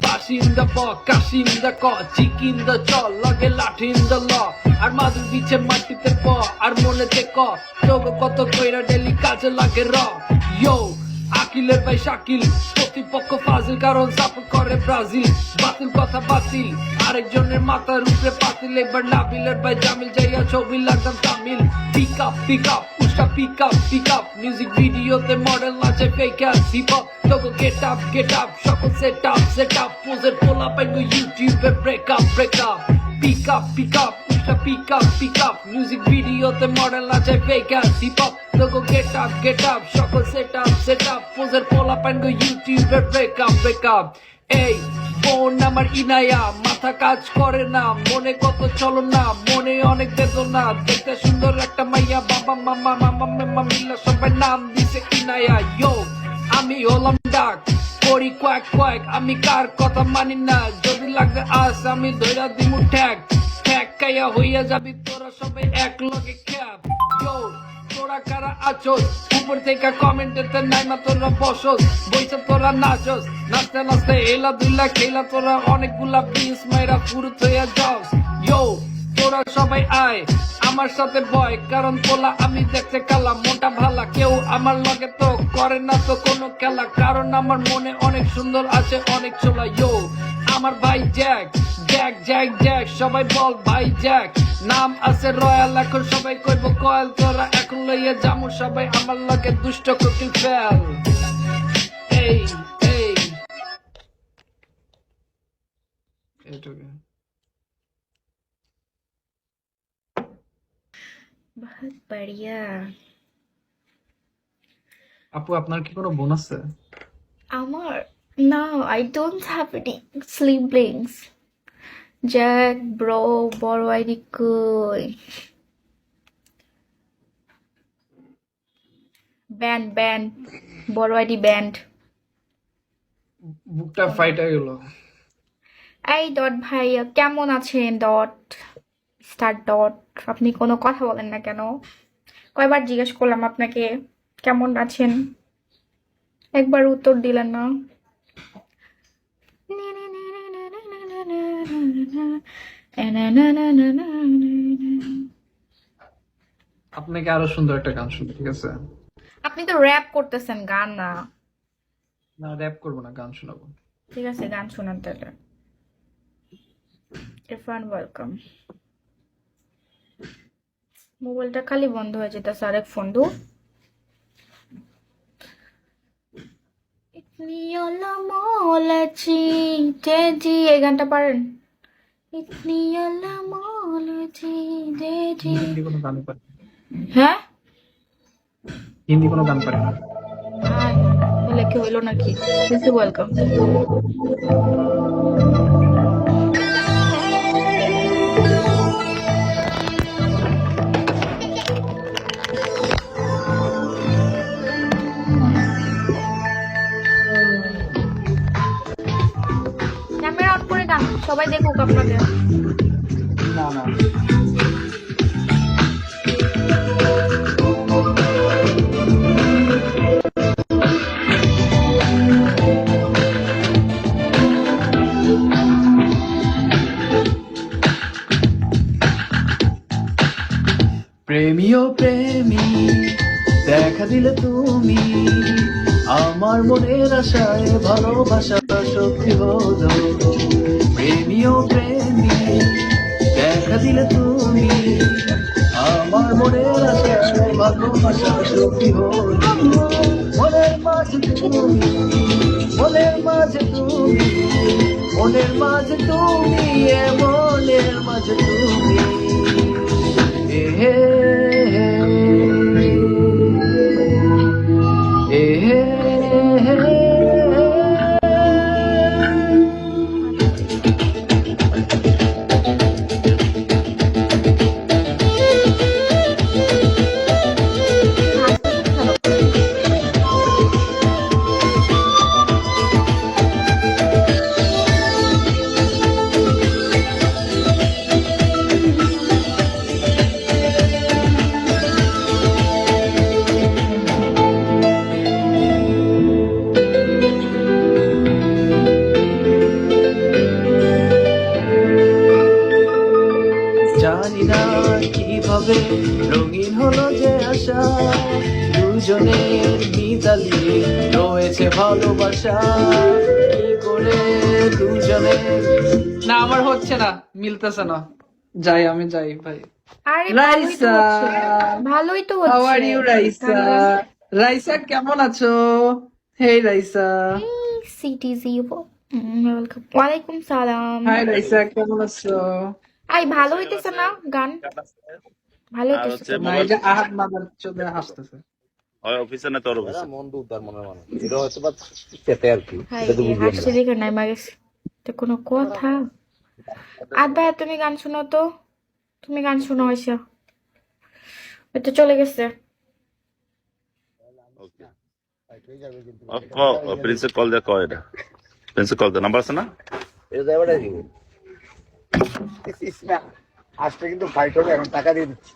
বাসি in the প কাশি in the ক চিকি ইন দ্য চ লগে লাঠি ইন দ্য ল আর মাদুর বিছে মাটিতে প আর মনেতে ক তোকে কত কইরা ডেলি কাজে লাগে র ইয়ো আকিলের ভাই শাকিল প্রতিপক্ষ ফাজিল কারণ সাপোর্ট করে ব্রাজিল বাতিল কথা বাতিল আরেকজনের মাথার উপরে পাতিল এবার নাবিলের ভাই জামিল যাইয়া ছবি লাগতাম তামিল পিক আপ উষ্টা পিক আপ মিউজিক ভিডিওতে মডেল নাচে ফেক আপ হিপ হপ তোকে গেট আপ সকল সেট আপ পোজের পোলা পাইগো ইউটিউবে ব্রেক আপ পিক আপ উষ্টা পিক আপ মিউজিক ভিডিওতে মডেল নাচে ফেক আপ হিপ হপ তোকে গেট আপ সকল সেট আপ পোজের পোলা পাইগো ইউটিউবে ব্রেক আপ এই বোন আমার ইনায়া মাথা কাজ করে না মনে কত চলো না মনে অনেক বেদনা দেখতে সুন্দর একটা মাইয়া বাবা মামা মিল্লা সবাই নাম দিছে ইনায়া ইয়ো আমি হলাম ডাক করি কোয়াক আমি কার কথা মানি না যদি লাগে আস আমি ধইরা দিমু ঠ্যাক কাইয়া হইয়া যাবি তোরা সবাই এক লগে খ্যাপ ইয়ো তোরা কারা আছোস উপর থেকে কমেন্টেতে নাইমা তোরা বসস বইসা তোরা নাচস নাচতে এলা দুইলা খেলা তোরা অনেকগুলা বিষ মাইরা ফুরুত হইয়া যাস ইয়ো তোরা সবাই আয় আমার সাথে বয় কারণ তোলা আমি দেখতে কালা মোটা ভালা কেউ আমার লগে তো করে না তো কোনো খেলা কারণ আমার মনে অনেক সুন্দর আছে অনেক ছোলা ইয়ো আমার ভাই জ্যাক সবাই বল ভাই জ্যাক নাম আছে রয়্যাল এখন সবাই কইব কয়েল তোরা এখন লইয়া জামু সবাই আমার লগে দুষ্ট কোকিল ফেল এই এইটুকু बहुत बढ़िया আপু আপনার কি কোনো বোন আছে আমার no I don't have any siblings Jack bro বড় আইডি কই ব্যান্ড বড় আইডি ব্যান্ড বুকটা ফাইটা গেল এই ডট ভাইয়া কেমন আছেন ডট স্টার ডট আপনি কোনো কথা বলেন না কেন কয়বার জিজ্ঞেস করলাম আপনাকে কেমন আছেন একবার উত্তর দিলেন না আপনাকে আরো সুন্দর একটা গান শুনবো ঠিক আছে আপনি তো র‍্যাপ করতেছেন গান না না র‍্যাপ করবো না গান শোনাবো ঠিক আছে গান শোনান তাহলে ইরফান ওয়েলকাম মোবাইলটা খালি বন্ধ হয়ে যেতেছে আরেক ফোন দু ইতনি আলা মৌলাচি জি এই গানটা পারেন ইতনি আলা মৌলাচি জি হিন্দি কোনো গান পারে হ্যাঁ হিন্দি কোনো গান পারে না হ্যাঁ বলে কি হইলো নাকি দিস ওয়েলকাম ক্যামেরা অন করে গান সবাই দেখুক আপনাকে না প্রেমী দেখা দিলে তুমি আমার মনের আশায় ভালোবাসা সত্যি হলো প্রেমী দেখা দিলে তুমি আমার মনের আশায় ভালোবাসা সত্যি হলো মনের মাঝে তুমি মনের মাঝে তুমি মনের মাঝে তুমি মনের মাঝে তুমি রে রঙিন হলো যে আশা, দুজনের মিতালি রয়েছে ভালোবাসা, কি করে দুজনের। না আমার হচ্ছে না, মিলতেছে না, যাই আমি যাই ভাই। আরে ভালোই তো রাইসা, হচ্ছে, ভালোই তো হাউ হচ্ছে। Are you Raisa? গান- রাইসা কেমন আছো? হেই রাইসা। এই সিটিজি ওয়েলকাম, ওয়ালাইকুম সালাম। হাই রাইসা, কেমন আছো? আই ভালো হইতেছে না গান? ভালো আর হইতেছে হচ্ছে তো? না এই যে আহাদ মাদার চোদে হাসতেছে। হয় অফিসে না তোর অফিসে। মন্দ উদ্ধার মনের মানুষ এটা হচ্ছে বা পেতে আর কি হাই এটা তো রে, বুঝলাম হাসছে না। দেখে নাই মাগেস, এটা কোনো কথা? আর ভাই তুমি গান শোনো তো, তুমি গান শোনো হয়েছে, এটা চলে গেছে। ওকে প্রিন্সে কল দে কয় এটা প্রিন্সে কল দে নাম্বার আছে না এটা যাবে কি আজকে কিন্তু ফাইট হবে এখন টাকা দিয়ে দিচ্ছি